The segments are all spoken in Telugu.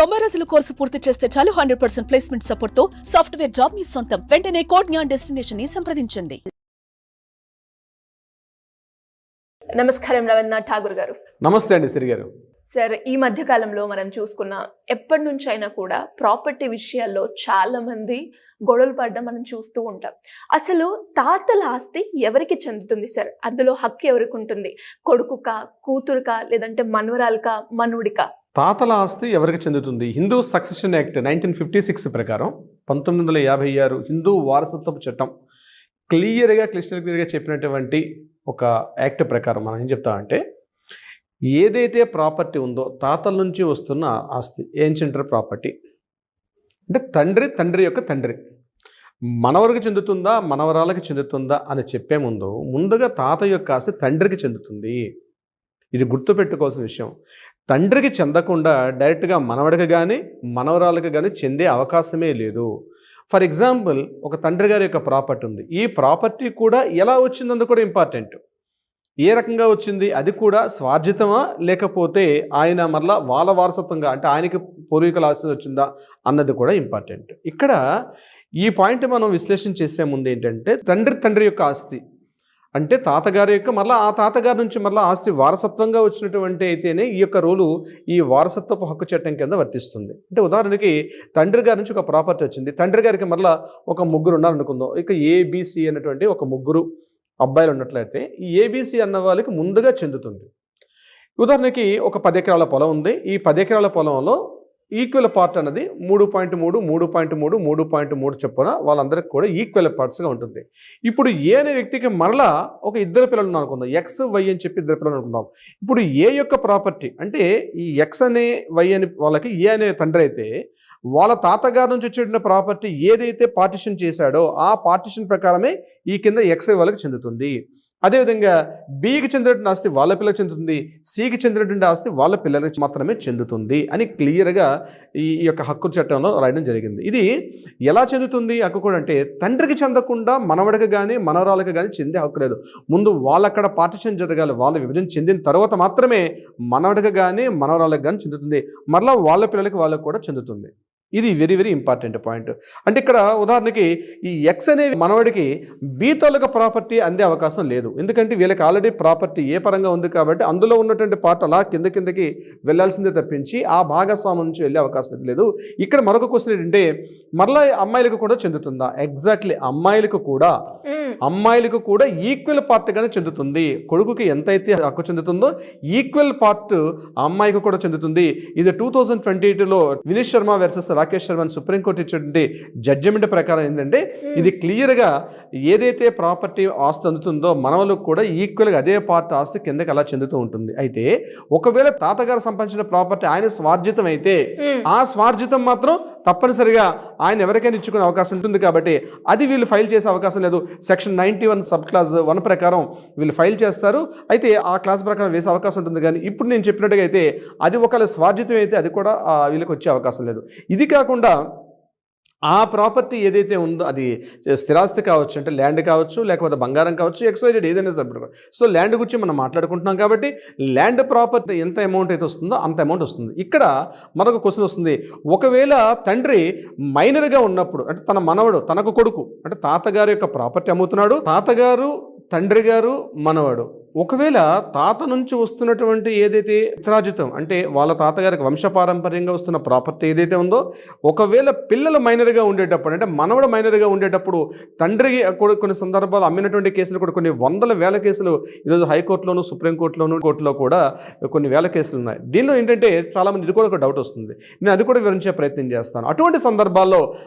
90 రోజుల కోర్సు పూర్తి చేస్తే చాలు 100% ప్లేస్మెంట్ సపోర్ట్ తో సాఫ్ట్వేర్ జాబ్ మీ సొంతం. వెంటనే కోడ్ జ్ఞాన్ డెస్టినేషన్ ని సంప్రదించండి. నమస్కారం రవీంద్రనాథ్ ఠాగూర్ గారు. నమస్తే అండి సిరి గారు. సార్, ఈ మధ్య కాలంలో మనం చూసుకున్న ఎప్పటి నుంచి అయినా కూడా ప్రాపర్టీ విషయాల్లో చాలా మంది గొడవలు పడడం మనం చూస్తూ ఉంటాం. అసలు తాతల ఆస్తి ఎవరికి చెందుతుంది సార్? అందులో హక్కు ఎవరికి ఉంటుంది? కొడుకుకా, కూతురుకా, లేదంటే మనవరాలకా, మనవుడికా? తాతల ఆస్తి ఎవరికి చెందుతుంది? హిందూ సక్సెషన్ యాక్ట్ 1956 ప్రకారం 1956 హిందూ వారసత్వపు చట్టం క్లిస్టల్ క్లియర్గా చెప్పినటువంటి ఒక యాక్ట్ ప్రకారం మనం ఏం చెప్తామంటే, ఏదైతే ప్రాపర్టీ ఉందో తాతల నుంచి వస్తున్న ఆస్తి ఏన్షియంట్ ప్రాపర్టీ అంటే తండ్రి యొక్క తండ్రి మనవరికి చెందుతుందా మనవరాలకి చెందుతుందా అని చెప్పే ముందుగా తాత యొక్క ఆస్తి తండ్రికి చెందుతుంది. ఇది గుర్తుపెట్టుకోవాల్సిన విషయం. తండ్రికి చెందకుండా డైరెక్ట్గా మనవడికి కానీ మనవరాలకు కానీ చెందే అవకాశమే లేదు. ఫర్ ఎగ్జాంపుల్, ఒక తండ్రి గారి యొక్క ప్రాపర్టీ ఉంది. ఈ ప్రాపర్టీ కూడా ఎలా వచ్చిందని కూడా ఇంపార్టెంట్. ఏ రకంగా వచ్చింది, అది కూడా స్వార్జితమా లేకపోతే ఆయన మరలా వాళ్ళ వారసత్వంగా అంటే ఆయనకి పూర్వీకుల ఆస్తి వచ్చిందా అన్నది కూడా ఇంపార్టెంట్. ఇక్కడ ఈ పాయింట్ మనం విశ్లేషణ చేసే ముందు ఏంటంటే, తండ్రి యొక్క ఆస్తి అంటే తాతగారి యొక్క మరలా ఆ తాతగారి నుంచి మరలా ఆస్తి వారసత్వంగా వచ్చినటువంటి అయితేనే ఈ యొక్క రూలు ఈ వారసత్వపు హక్కు చట్టం కింద వర్తిస్తుంది. అంటే ఉదాహరణకి తండ్రి గారి నుంచి ఒక ప్రాపర్టీ వచ్చింది. తండ్రి గారికి మరలా ఒక ముగ్గురు ఉన్నారనుకుందాం. ఇక ఏబిసి అనేటువంటి ఒక ముగ్గురు అబ్బాయిలు ఉన్నట్లయితే ఈ ఏబిసి అన్న వాళ్ళకి ముందుగా చెందుతుంది. ఉదాహరణకి ఒక 10 ఎకరాల పొలం ఉంది. ఈ 10 ఎకరాల పొలంలో ఈక్వల్ పార్ట్ అన్నది 3.3, 3.3, 3.3 చొప్పున వాళ్ళందరికీ కూడా ఈక్వల్ పార్ట్స్గా ఉంటుంది. ఇప్పుడు ఏ అనే వ్యక్తికి మరలా ఒక ఇద్దరు పిల్లలు అనుకుందాం, ఎక్స్ వై అని చెప్పి ఇద్దరు పిల్లలు అనుకుందాం. ఇప్పుడు ఏ యొక్క ప్రాపర్టీ అంటే ఈ ఎక్స్ అనే వై అని వాళ్ళకి ఏ అనే తండ్రి అయితే, వాళ్ళ తాతగారి నుంచి వచ్చిన ప్రాపర్టీ ఏదైతే పార్టిషన్ చేశాడో ఆ పార్టిషన్ ప్రకారమే ఈ కింద ఎక్స్ వై వాళ్ళకి చెందుతుంది. అదేవిధంగా బికి చెందినటువంటి ఆస్తి వాళ్ళ పిల్లలకు చెందుతుంది, సికి చెందినటువంటి ఆస్తి వాళ్ళ పిల్లలకు మాత్రమే చెందుతుంది అని క్లియర్గా ఈ యొక్క హక్కు చట్టంలో రాయడం జరిగింది. ఇది ఎలా చెందుతుంది హక్కు కూడా అంటే, తండ్రికి చెందకుండా మనవడికి కానీ మనవరాలకు కానీ చెందే హక్కు లేదు. ముందు వాళ్ళక్కడ పార్టిషన్ జరగాలి. వాళ్ళ విభజన చెందిన తర్వాత మాత్రమే మనవడికి కానీ మనవరాలకు కానీ చెందుతుంది. మరలా వాళ్ళ పిల్లలకి వాళ్ళకు కూడా చెందుతుంది. ఇది వెరీ వెరీ ఇంపార్టెంట్ పాయింట్. అంటే ఇక్కడ ఉదాహరణకి ఈ ఎక్స్ అనే మనవడికి బి తాలూకా ప్రాపర్టీ అందే అవకాశం లేదు. ఎందుకంటే వీళ్ళకి ఆల్రెడీ ప్రాపర్టీ ఏ పరంగా ఉంది కాబట్టి అందులో ఉన్నటువంటి పార్ట్ అలా కిందకి వెళ్ళాల్సిందే తప్పించి ఆ భాగస్వామ్యం నుంచి వెళ్ళే అవకాశం లేదు. ఇక్కడ మరొక క్వశ్చన్ ఏంటంటే, మరలా అమ్మాయిలకు కూడా చెందుతుందా? ఎగ్జాక్ట్లీ, అమ్మాయిలకు కూడా ఈక్వల్ పార్ట్గానే చెందుతుంది. కొడుకుకి ఎంతైతే హక్కు చెందుతుందో ఈక్వల్ పార్ట్ అమ్మాయికి కూడా చెందుతుంది. ఇది 2022లో వినీత్ శర్మ వర్సెస్ రాకేష్ శర్మ సుప్రీంకోర్టు ఇచ్చినటువంటి జడ్జిమెంట్ ప్రకారం ఏంటంటే, ఇది క్లియర్గా ఏదైతే ప్రాపర్టీ ఆస్తి అందుతుందో మనవలకు కూడా ఈక్వల్గా అదే పార్ట్ ఆస్తి కిందకి అలా చెందుతూ ఉంటుంది. అయితే ఒకవేళ తాతగారు సంపాదించిన ప్రాపర్టీ ఆయన స్వార్జితం అయితే ఆ స్వార్జితం మాత్రం తప్పనిసరిగా ఆయన ఎవరికైనా ఇచ్చుకునే అవకాశం ఉంటుంది. కాబట్టి అది వీళ్ళు ఫైల్ చేసే అవకాశం లేదు. సెక్షన్ 91 సబ్ క్లాస్ 1 ప్రకారం వీళ్ళు ఫైల్ చేస్తారు. అయితే ఆ క్లాస్ ప్రకారం వేసే అవకాశం ఉంటుంది. కానీ ఇప్పుడు నేను చెప్పినట్టుగా అయితే అది ఒకవేళ స్వార్జితం అయితే అది కూడా వీళ్ళకి వచ్చే అవకాశం లేదు. ఇది కాకుండా ఆ ప్రాపర్టీ ఏదైతే ఉందో అది స్థిరాస్తి కావచ్చు, అంటే ల్యాండ్ కావచ్చు, లేకపోతే బంగారం కావచ్చు, XYZ ఏదైనా సబ్జెక్ట్. సో ల్యాండ్ గురించి మనం మాట్లాడుకుంటున్నాం కాబట్టి ల్యాండ్ ప్రాపర్టీ ఎంత అమౌంట్ అయితే వస్తుందో అంత అమౌంట్ వస్తుంది. ఇక్కడ మరొక క్వశ్చన్ వస్తుంది. ఒకవేళ తండ్రి మైనర్గా ఉన్నప్పుడు అంటే తన మనవడు తనకు కొడుకు అంటే తాతగారు యొక్క ప్రాపర్టీ అమ్ముతున్నాడు, తాతగారు తండ్రి గారు మనవాడు, ఒకవేళ తాత నుంచి వస్తున్నటువంటి ఏదైతే ఉత్తరాజితం అంటే వాళ్ళ తాతగారికి వంశపారంపర్యంగా వస్తున్న ప్రాపర్టీ ఏదైతే ఉందో, ఒకవేళ పిల్లలు మైనర్గా ఉండేటప్పుడు అంటే మనవడు మైనర్గా ఉండేటప్పుడు తండ్రికి కొన్ని సందర్భాలు అమ్మినటువంటి కేసులు కూడా కొన్ని వందల వేల కేసులు ఈరోజు హైకోర్టులోను సుప్రీంకోర్టులోను కోర్టులో కూడా కొన్ని వేల కేసులు ఉన్నాయి. దీనిలో ఏంటంటే చాలామంది ఇది కూడా ఒక డౌట్ వస్తుంది. నేను అది కూడా వివరించే ప్రయత్నం చేస్తాను. అటువంటి సందర్భాల్లో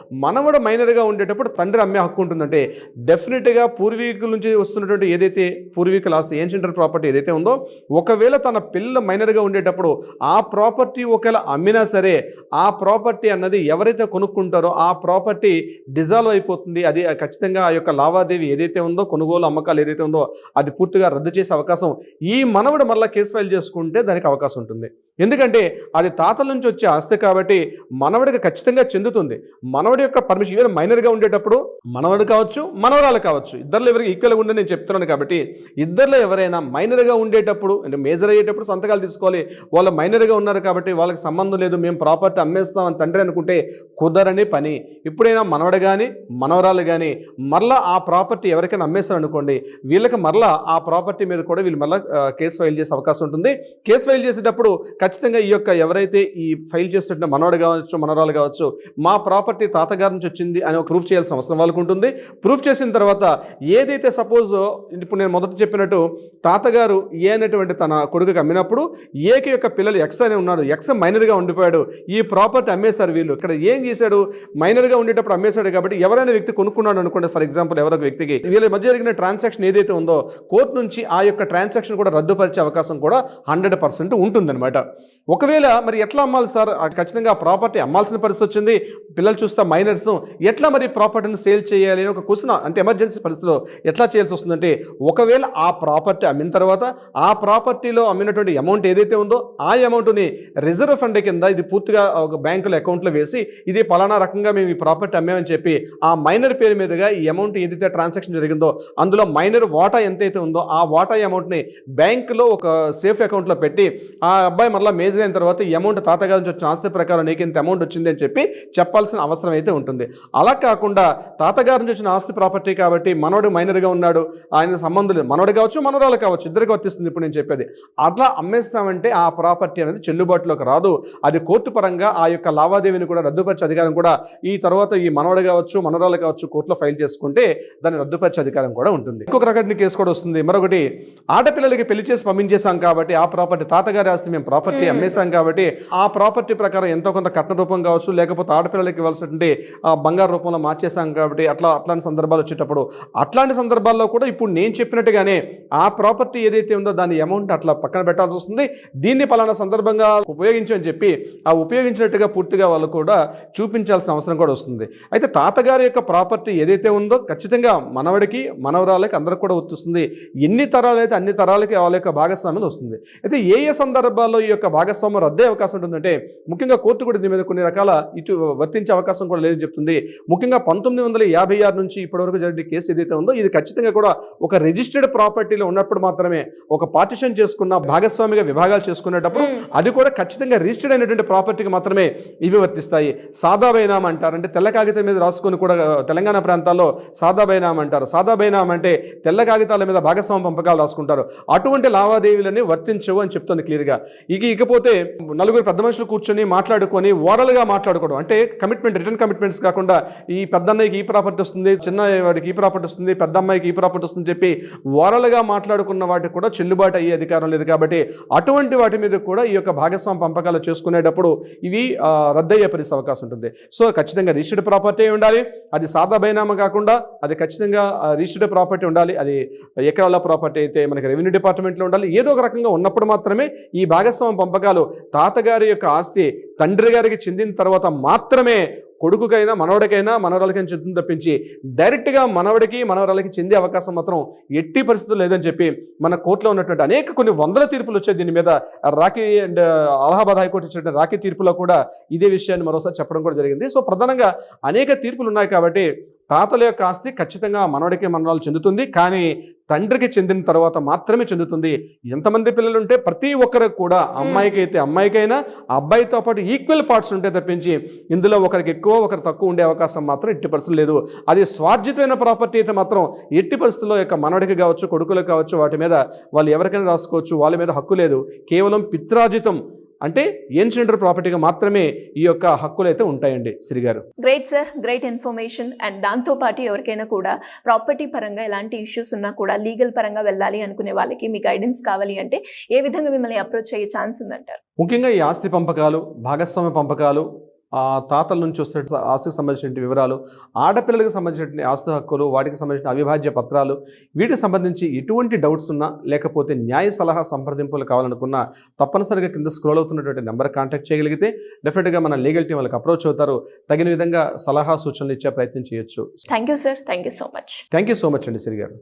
మనవడు మైనర్గా ఉండేటప్పుడు తండ్రి అమ్మే హక్కు ఉంటుందంటే డెఫినెట్గా పూర్వీకుల నుంచి వస్తున్నటువంటి ఏదైతే పూర్వీకుల ఆస్తి ప్రాపర్టీ ఏదైతే ఉందో, ఒకవేళ తన పిల్లలు మైనర్గా ఉండేటప్పుడు ఆ ప్రాపర్టీ ఒకవేళ అమ్మినా సరే ఆ ప్రాపర్టీ అన్నది ఎవరైతే కొనుక్కుంటారో ఆ ప్రాపర్టీ డిజాల్వ్ అయిపోతుంది. అది ఖచ్చితంగా ఆ యొక్క లావాదేవీ ఏదైతే ఉందో, కొనుగోలు అమ్మకాలు ఏదైతే ఉందో అది పూర్తిగా రద్దు చేసే అవకాశం ఈ మనవడు మళ్ళీ కేసు ఫైల్ చేసుకుంటే దానికి అవకాశం ఉంటుంది. ఎందుకంటే అది తాతల నుంచి వచ్చే ఆస్తి కాబట్టి మనవడికి ఖచ్చితంగా చెందుతుంది. మనవడి యొక్క పర్మిషన్ ఈవెన్ మైనర్గా ఉండేటప్పుడు మనవడు కావచ్చు మనవరాలు కావచ్చు ఇద్దరు ఎవరికి ఈక్వల్గా ఉందని నేను చెప్తున్నాను. కాబట్టి ఇద్దరిలో ఎవరైనా ఎవరైనా మైనర్గా ఉండేటప్పుడు అంటే మేజర్ అయ్యేటప్పుడు సంతకాలు తీసుకోవాలి. వాళ్ళు మైనర్గా ఉన్నారు కాబట్టి వాళ్ళకి సంబంధం లేదు, మేము ప్రాపర్టీ అమ్మేస్తామని తండ్రి అనుకుంటే కుదరని పని. ఎప్పుడైనా మనవడు కానీ మనవరాలు కానీ మరలా ఆ ప్రాపర్టీ ఎవరికైనా అమ్మేస్తారు అనుకోండి, వీళ్ళకి మరలా ఆ ప్రాపర్టీ మీద కూడా వీళ్ళు మళ్ళీ కేసు ఫైల్ చేసే అవకాశం ఉంటుంది. కేసు ఫైల్ చేసేటప్పుడు ఖచ్చితంగా ఈ యొక్క ఎవరైతే ఈ ఫైల్ చేస్తున్న మనవడు కావచ్చు మనవరాలు కావచ్చు మా ప్రాపర్టీ తాతగారి నుంచి వచ్చింది అని ప్రూఫ్ చేయాల్సిన అవసరం వాళ్ళకు ఉంటుంది. ప్రూఫ్ చేసిన తర్వాత ఏదైతే సపోజ్ ఇప్పుడు నేను మొదట చెప్పినట్టు తాతగారు ఏ అనేటువంటి తన కొడుకుకి అమ్మినప్పుడు ఏకి యొక్క పిల్లలు ఎక్స్ అని ఉన్నాడు, ఎక్స్ మైనర్గా ఉండిపోయాడు, ఈ ప్రాపర్టీ అమ్మేశారు. వీళ్ళు ఇక్కడ ఏం చేశాడు, మైనర్గా ఉండేటప్పుడు అమ్మేశాడు కాబట్టి ఎవరైనా వ్యక్తి కొనుక్కున్నాడు అనుకోండి, ఫర్ ఎగ్జాంపుల్ ఎవరొక వ్యక్తికి వీళ్ళ మధ్య జరిగిన ట్రాన్సాక్షన్ ఏదైతే ఉందో కోర్టు నుంచి ఆ యొక్క ట్రాన్సాక్షన్ కూడా రద్దుపరిచే అవకాశం కూడా 100% ఉంటుందన్నమాట. ఒకవేళ మరి ఎట్లా అమ్మాలి సార్, ఖచ్చితంగా ఆ ప్రాపర్టీ అమ్మాల్సిన పరిస్థితి వచ్చింది, పిల్లలు చూస్తా మైనర్స్, ఎట్లా మరి ప్రాపర్టీని సేల్ చేయాలి అని ఒక క్వశ్చన్, అంటే ఎమర్జెన్సీ పరిస్థితిలో ఎట్లా చేయాల్సి వస్తుందంటే ఒకవేళ ఆ ప్రాపర్టీ అమ్మిన తర్వాత ఆ ప్రాపర్టీలో అమ్మినటువంటి అమౌంట్ ఏదైతే ఉందో ఆ అమౌంట్ని రిజర్వ్ ఫండ్ కింద ఇది పూర్తిగా ఒక బ్యాంకుల అకౌంట్లో వేసి ఇది పలానా రకంగా మేము ఈ ప్రాపర్టీ అమ్మామని చెప్పి ఆ మైనర్ పేరు మీదుగా ఈ అమౌంట్ ఏదైతే ట్రాన్సాక్షన్ జరిగిందో అందులో మైనర్ వాటా ఎంతైతే ఉందో ఆ వాటా అమౌంట్ని బ్యాంకులో ఒక సేఫ్ అకౌంట్లో పెట్టి ఆ అబ్బాయి మళ్ళీ మేజర్ అయిన తర్వాత ఈ అమౌంట్ తాతగారి నుంచి వచ్చిన ఆస్తి ప్రకారం నీకు ఇంత అమౌంట్ వచ్చింది అని చెప్పి చెప్పాల్సిన అవసరం అయితే ఉంటుంది. అలా కాకుండా తాతగారి నుంచి వచ్చిన ఆస్తి ప్రాపర్టీ కాబట్టి మనోడు మైనర్గా ఉన్నాడు, ఆయన సంబంధం లేదు, మనోడు కావచ్చు మనోరాలు కావచ్చు, ఇద్దరికి వర్తిస్తుంది ఇప్పుడు నేను చెప్పేది. అట్లా అమ్మేస్తామంటే ఆ ప్రాపర్టీ అనేది చెల్లుబాటులోకి రాదు. అది కోర్టు పరంగా ఆ యొక్క లావాదేవీని కూడా రద్దుపరిచే అధికారం కూడా ఈ తర్వాత ఈ మనవడు కావచ్చు మనోరాలు కావచ్చు కోర్టులో ఫైల్ చేసుకుంటే దాన్ని రద్దుపరిచే అధికారం కూడా ఉంటుంది. ఇంకొక రకమైన కేసు కూడా వస్తుంది. మరొకటి, ఆడపిల్లలకి పెళ్లి చేసి పంపించేశాం కాబట్టి ఆ ప్రాపర్టీ తాతగారి ఆస్తి మేము ప్రాపర్టీ అమ్మేశాం కాబట్టి ఆ ప్రాపర్టీ ప్రకారం ఎంతో కొంత కట్న రూపం కావచ్చు లేకపోతే ఆడపిల్లలకి ఇవ్వాల్సినటువంటి బంగారు రూపంలో మార్చేశాం కాబట్టి అట్లాంటి సందర్భాలు వచ్చేటప్పుడు అట్లాంటి సందర్భాల్లో కూడా ఇప్పుడు నేను చెప్పినట్టుగానే ఆ ప్రాపర్టీ ఏదైతే ఉందో దాని అమౌంట్ అట్లా పక్కన పెట్టాల్సి వస్తుంది. దీన్ని పలానా సందర్భంగా ఉపయోగించని చెప్పి ఆ ఉపయోగించినట్టుగా పూర్తిగా వాళ్ళు కూడా చూపించాల్సిన అవసరం కూడా వస్తుంది. అయితే తాతగారి యొక్క ప్రాపర్టీ ఏదైతే ఉందో ఖచ్చితంగా మనవడికి మనవరాలకి అందరికి కూడా వర్తిస్తుంది. ఎన్ని తరాలు అయితే అన్ని తరాలకి వాళ్ళ యొక్క భాగస్వామ్యం వస్తుంది. అయితే ఏ సందర్భాల్లో ఈ యొక్క భాగస్వామ్యం రద్దే అవకాశం ఉంటుందంటే ముఖ్యంగా కోర్టు కూడా దీని మీద కొన్ని రకాల ఇటు వర్తించే అవకాశం కూడా లేదని చెప్తుంది. ముఖ్యంగా 1956 నుంచి ఇప్పటివరకు జరిగిన కేసు ఏదైతే ఉందో ఇది ఖచ్చితంగా కూడా ఒక రిజిస్టర్డ్ ప్రాపర్టీలో ఉన్నప్పుడు మాత్రమే ఒక పార్టిషన్ చేసుకున్న భాగస్వామిగా విభాగాలు చేసుకునేటప్పుడు అది కూడా ఖచ్చితంగా రిజిస్టర్డ్ అయినటువంటి ప్రాపర్టీకి మాత్రమే ఇవి వర్తిస్తాయి. సాదా బైనామా అంటారు, అంటే తెల్ల కాగితం మీద రాసుకొని కూడా తెలంగాణ ప్రాంతాల్లో సాదా బైనామా అంటారు. సాదా బైనామా అంటే తెల్ల కాగితాల మీద భాగస్వామ్య పంపకాలు రాసుకుంటారు. అటువంటి లావాదేవీలన్నీ వర్తించవు అని చెప్తుంది క్లియర్గా. ఇకపోతే నలుగురు పెద్ద మనుషులు కూర్చొని మాట్లాడుకొని ఓరల్గా మాట్లాడుకోవడం, అంటే కమిట్మెంట్ రిటర్న్ కమిట్మెంట్స్ కాకుండా ఈ పెద్ద అన్నయ్యకి ఈ ప్రాపర్టీ వస్తుంది, చిన్న వాడికి ఈ ప్రాపర్టీ వస్తుంది, పెద్ద అమ్మాయికి ఈ ప్రాపర్టీ వస్తుంది చెప్పి ఓరల్గా మాట్లాడుకున్న వాటికి కూడా చెల్లుబాటు అయ్యే అధికారం లేదు. కాబట్టి అటువంటి వాటి మీద కూడా ఈ యొక్క భాగస్వామ్య పంపకాలు చేసుకునేటప్పుడు ఇవి రద్దయ్యే పరిస్థితి అవకాశం ఉంటుంది. సో ఖచ్చితంగా రిజిస్టర్డ్ ప్రాపర్టీ ఉండాలి. అది సాదా బైనామా కాకుండా అది ఖచ్చితంగా రిజిస్టర్డ్ ప్రాపర్టీ ఉండాలి. అది ఎకరాల ప్రాపర్టీ అయితే మనకి రెవెన్యూ డిపార్ట్మెంట్లో ఉండాలి. ఏదో ఒక రకంగా ఉన్నప్పుడు మాత్రమే ఈ భాగస్వామ్య పంపకాలు తాతగారి యొక్క ఆస్తి తండ్రి గారికి చెందిన తర్వాత మాత్రమే కొడుకుకైనా మనవడికైనా మనవరాలకైనా చెందుతుంది తప్పించి డైరెక్ట్గా మనవడికి మనవరాలకి చెందే అవకాశం మాత్రం ఎట్టి పరిస్థితులు లేదని చెప్పి మన కోర్టులో ఉన్నటువంటి కొన్ని వందల తీర్పులు వచ్చాయి దీని మీద. రాకీ అండ్ అలహాబాద్ హైకోర్టు ఇచ్చిన రాకీ తీర్పులో కూడా ఇదే విషయాన్ని మరోసారి చెప్పడం కూడా జరిగింది. సో ప్రధానంగా అనేక తీర్పులు ఉన్నాయి కాబట్టి తాతల యొక్క ఆస్తి ఖచ్చితంగా మనవడికి మనవరాలు చెందుతుంది, కానీ తండ్రికి చెందిన తర్వాత మాత్రమే చెందుతుంది. ఎంతమంది పిల్లలు ఉంటే ప్రతి ఒక్కరికి కూడా అమ్మాయికి అయితే అమ్మాయికైనా అబ్బాయితో పాటు ఈక్వల్ పార్ట్స్ ఉంటే తప్పించి ఇందులో ఒకరికి ఎక్కువ ఒకరు తక్కువ ఉండే అవకాశం మాత్రం ఎట్టి పరిస్థితులు లేదు. అది స్వార్జితమైన ప్రాపర్టీ అయితే మాత్రం ఎట్టి పరిస్థితుల్లో యొక్క మనవడికి కావచ్చు కొడుకులకు కావచ్చు వాటి మీద వాళ్ళు ఎవరికైనా రాసుకోవచ్చు, వాళ్ళ మీద హక్కు లేదు. కేవలం పిత్రార్జితం అంటే ఏన్షియంట్ ప్రాపర్టీగా మాత్రమే ఈ యొక్క హక్కులు అయితే ఉంటాయండి. శ్రీగారు great sir, great information. And దాంతోపాటు ఎవరికైనా కూడా ప్రాపర్టీ పరంగా ఎలాంటి ఇష్యూస్ ఉన్నా కూడా లీగల్ పరంగా వెళ్ళాలి అనుకునే వాళ్ళకి మీ గైడెన్స్ కావాలి అంటే ఏ విధంగా మిమ్మల్ని అప్రోచ్ అయ్యే ఛాన్స్ ఉందంటారు? ముఖ్యంగా ఈ ఆస్తి పంపకాలు, భాగస్వామ్య పంపకాలు, తాతల నుంచి వస్తున్న ఆస్తికి సంబంధించిన వివరాలు, ఆడపిల్లలకు సంబంధించిన ఆస్తి హక్కులు, వాటికి సంబంధించిన అవిభాజ్య పత్రాలు, వీటికి సంబంధించి ఎటువంటి డౌట్స్ ఉన్నా లేకపోతే న్యాయ సలహా సంప్రదింపులు కావాలనుకున్నా తప్పనిసరిగా కింద స్క్రోల్ అవుతున్నటువంటి నెంబర్ కాంటాక్ట్ చేయగలిగితే డెఫినెట్గా మన లీగల్ టీం వాళ్ళకి అప్రోచ్ అవుతారు. తగిన విధంగా సలహా సూచనలు ఇచ్చే ప్రయత్నం చేయొచ్చు. Thank you sir, thank you so much. Thank you so much అండి శ్రీ గారు.